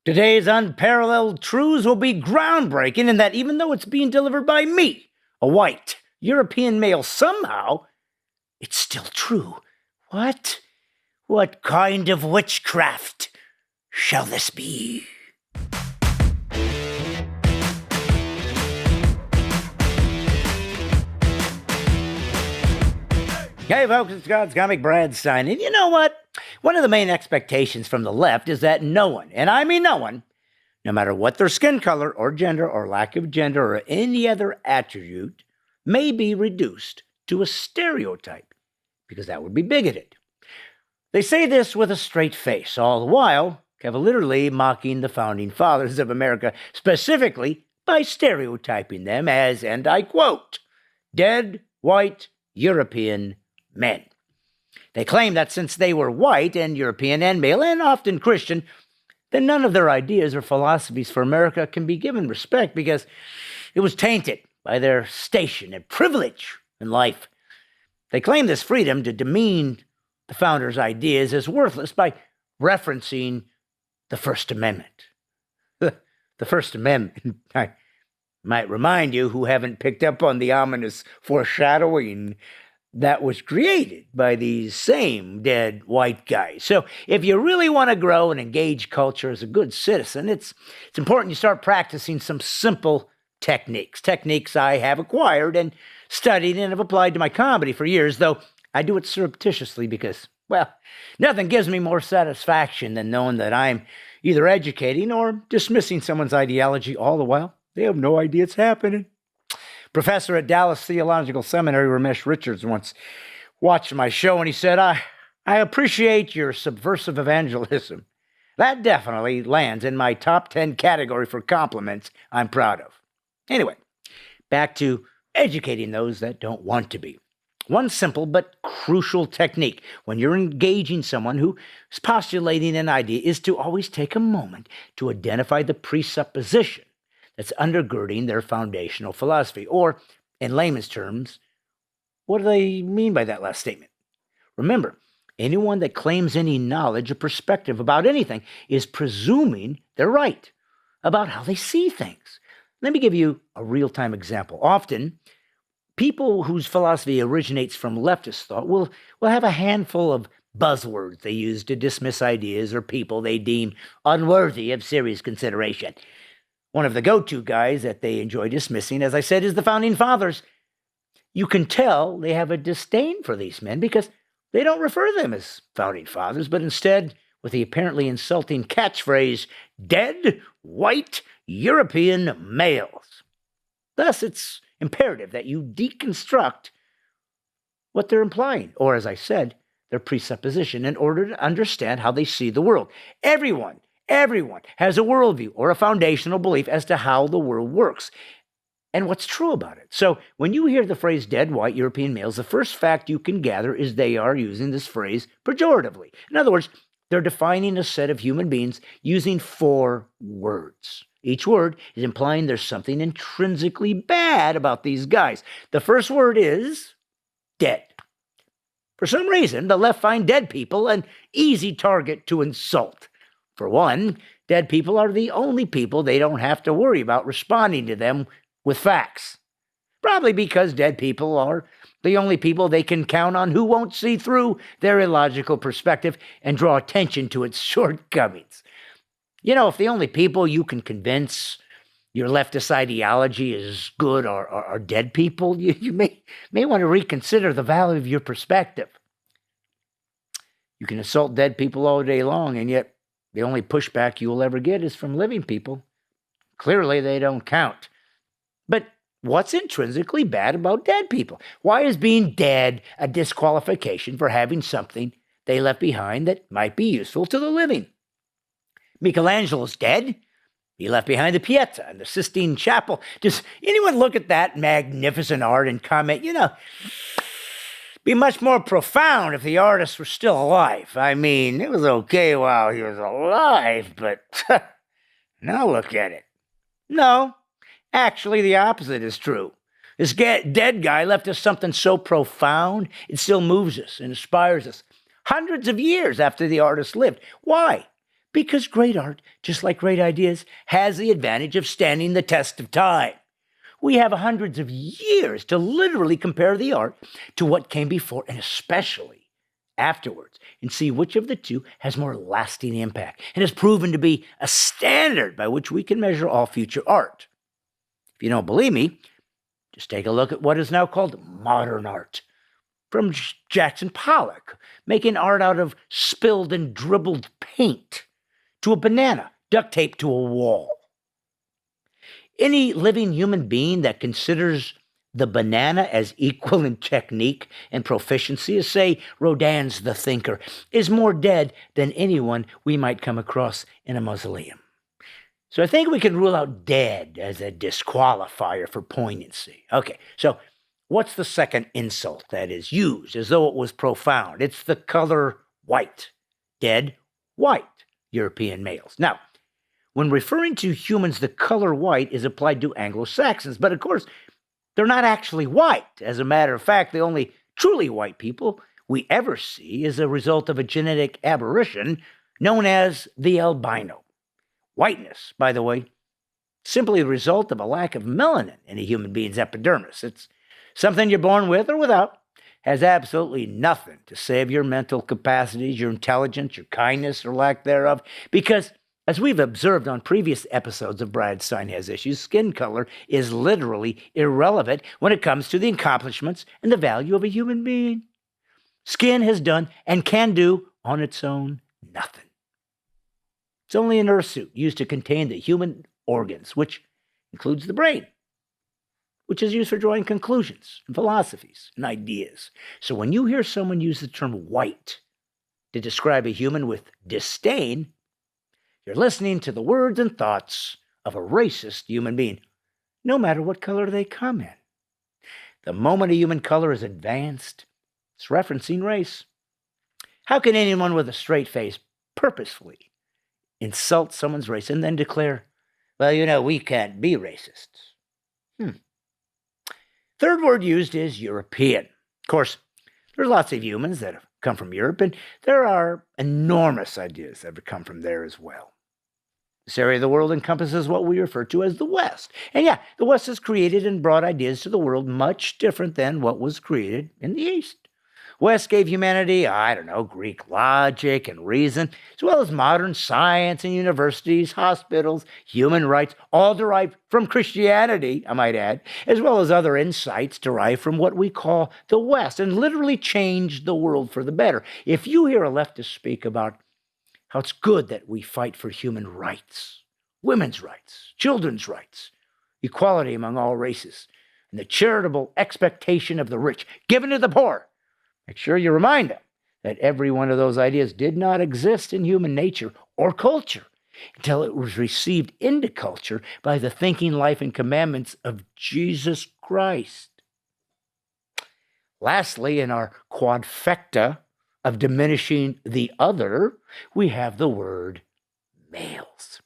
Today's unparalleled truths will be groundbreaking in that even though it's being delivered by me, a white European male, somehow it's still true. What? What kind of witchcraft shall this be? Hey folks, it's God's Comic Brad Stine, and you know what? One of the main expectations from the left is that no one, and I mean no one, no matter what their skin color or gender or lack of gender or any other attribute, may be reduced to a stereotype, because that would be bigoted. They say this with a straight face, all the while cavalierly mocking the founding fathers of America, specifically by stereotyping them as, and I quote, dead, white, European men. They claim that since they were white and European and male and often Christian, then none of their ideas or philosophies for America can be given respect because it was tainted by their station and privilege in life. They claim this freedom to demean the founders' ideas as worthless by referencing the First Amendment. The First Amendment, I might remind you who haven't picked up on the ominous foreshadowing that was created by these same dead white guys. So if you really want to grow and engage culture as a good citizen, it's important you start practicing some simple techniques I have acquired and studied and have applied to my comedy for years, though I do it surreptitiously because, well, nothing gives me more satisfaction than knowing that I'm either educating or dismissing someone's ideology all the while they have no idea it's happening. Professor at Dallas Theological Seminary, Ramesh Richards, once watched my show and he said, I appreciate your subversive evangelism. That definitely lands in my top 10 category for compliments I'm proud of. Anyway, back to educating those that don't want to be. One simple but crucial technique when you're engaging someone who is postulating an idea is to always take a moment to identify the presupposition that's undergirding their foundational philosophy. Or, in layman's terms, what do they mean by that last statement? Remember, anyone that claims any knowledge or perspective about anything is presuming they're right about how they see things. Let me give you a real-time example. Often, people whose philosophy originates from leftist thought will have a handful of buzzwords they use to dismiss ideas or people they deem unworthy of serious consideration. One of the go-to guys that they enjoy dismissing, as I said, is the Founding Fathers. You can tell they have a disdain for these men because they don't refer to them as Founding Fathers, but instead with the apparently insulting catchphrase, dead, white, European males. Thus, it's imperative that you deconstruct what they're implying, or as I said, their presupposition, in order to understand how they see the world. Everyone has a worldview or a foundational belief as to how the world works and what's true about it. So when you hear the phrase dead white European males, the first fact you can gather is they are using this phrase pejoratively. In other words, they're defining a set of human beings using 4 words. Each word is implying there's something intrinsically bad about these guys. The first word is dead. For some reason, the left find dead people an easy target to insult. For one, dead people are the only people they don't have to worry about responding to them with facts. Probably because dead people are the only people they can count on who won't see through their illogical perspective and draw attention to its shortcomings. You know, if the only people you can convince your leftist ideology is good are dead people, you may want to reconsider the value of your perspective. You can assault dead people all day long, and yet the only pushback you will ever get is from living people. Clearly, they don't count. But what's intrinsically bad about dead people? Why is being dead a disqualification for having something they left behind that might be useful to the living? Michelangelo's dead. He left behind the Pieta and the Sistine Chapel. Does anyone look at that magnificent art and comment, be much more profound if the artist were still alive? I mean, it was okay while he was alive, but now look at it. No, actually the opposite is true. This dead guy left us something so profound, it still moves us and inspires us hundreds of years after the artist lived. Why? Because great art, just like great ideas, has the advantage of standing the test of time. We have hundreds of years to literally compare the art to what came before and especially afterwards and see which of the two has more lasting impact and has proven to be a standard by which we can measure all future art. If you don't believe me, just take a look at what is now called modern art. From Jackson Pollock, making art out of spilled and dribbled paint, to a banana duct taped to a wall. Any living human being that considers the banana as equal in technique and proficiency as, say, Rodin's The Thinker, is more dead than anyone we might come across in a mausoleum. So I think we can rule out dead as a disqualifier for poignancy. Okay, so what's the second insult that is used as though it was profound? It's the color white. Dead white European males. Now, when referring to humans, the color white is applied to Anglo-Saxons, but of course, they're not actually white. As a matter of fact, the only truly white people we ever see is a result of a genetic aberration known as the albino. Whiteness, by the way, simply the result of a lack of melanin in a human being's epidermis. It's something you're born with or without, has absolutely nothing to say of your mental capacities, your intelligence, your kindness or lack thereof, because as we've observed on previous episodes of Stine Has Issues, skin color is literally irrelevant when it comes to the accomplishments and the value of a human being. Skin has done and can do on its own nothing. It's only an earth suit used to contain the human organs, which includes the brain, which is used for drawing conclusions and philosophies and ideas. So when you hear someone use the term white to describe a human with disdain, you're listening to the words and thoughts of a racist human being, no matter what color they come in. The moment a human color is advanced, it's referencing race. How can anyone with a straight face purposefully insult someone's race and then declare, well, we can't be racists? Third word used is European. Of course, there's lots of humans that have come from Europe, and there are enormous ideas that have come from there as well. This area of the world encompasses what we refer to as the West. And yeah, the West has created and brought ideas to the world much different than what was created in the East. West gave humanity, Greek logic and reason, as well as modern science and universities, hospitals, human rights, all derived from Christianity, I might add, as well as other insights derived from what we call the West, and literally changed the world for the better. If you hear a leftist speak about how it's good that we fight for human rights, women's rights, children's rights, equality among all races, and the charitable expectation of the rich given to the poor, make sure you remind them that every one of those ideas did not exist in human nature or culture until it was received into culture by the thinking, life, and commandments of Jesus Christ. Lastly, in our quadfecta of diminishing the other, we have the word males.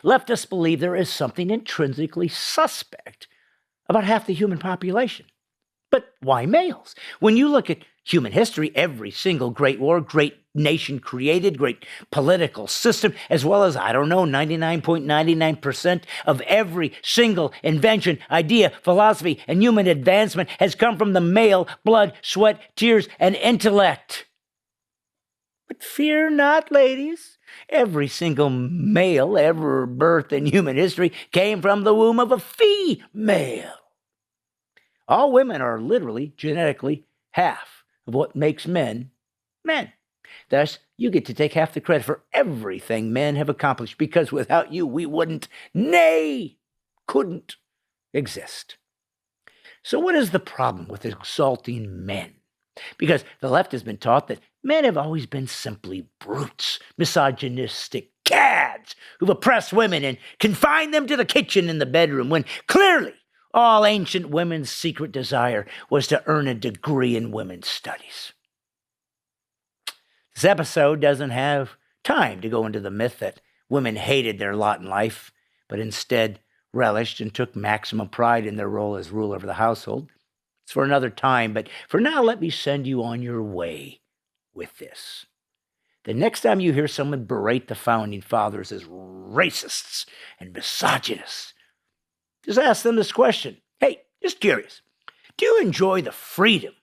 Leftists believe there is something intrinsically suspect about half the human population. But why males? When you look at human history, every single great war, great nation created, great political system, as well as, 99.99% of every single invention, idea, philosophy, and human advancement has come from the male blood, sweat, tears, and intellect. But fear not, ladies. Every single male ever birthed in human history came from the womb of a female. All women are literally, genetically, half of what makes men, men. Thus, you get to take half the credit for everything men have accomplished, because without you, we wouldn't, nay, couldn't exist. So what is the problem with exalting men? Because the left has been taught that men have always been simply brutes, misogynistic cads who've oppressed women and confined them to the kitchen and the bedroom, when clearly all ancient women's secret desire was to earn a degree in women's studies. This episode doesn't have time to go into the myth that women hated their lot in life, but instead relished and took maximum pride in their role as ruler of the household. It's for another time, but for now, let me send you on your way with this. The next time you hear someone berate the Founding Fathers as racists and misogynists, just ask them this question. Hey, just curious, do you enjoy the freedom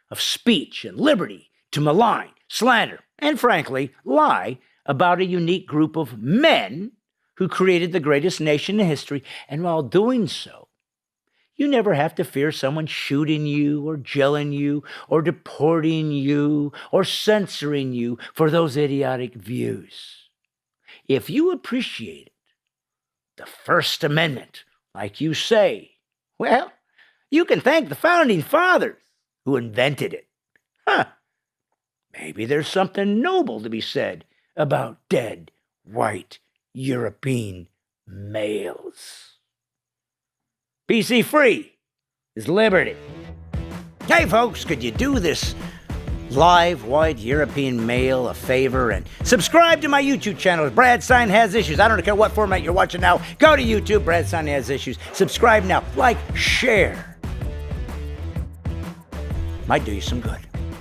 of speech and liberty to malign, slander, and frankly, lie about a unique group of men who created the greatest nation in history, and while doing so, you never have to fear someone shooting you or jailing you or deporting you or censoring you for those idiotic views? If you appreciated the First Amendment, like you say, well, you can thank the Founding Fathers who invented it. Maybe there's something noble to be said about dead, white, European males. PC free is liberty. Hey folks, could you do this live white European male a favor and subscribe to my YouTube channel? Brad Stine Has Issues. I don't care what format you're watching now. Go to YouTube, Brad Stine Has Issues. Subscribe now. Like, share. Might do you some good.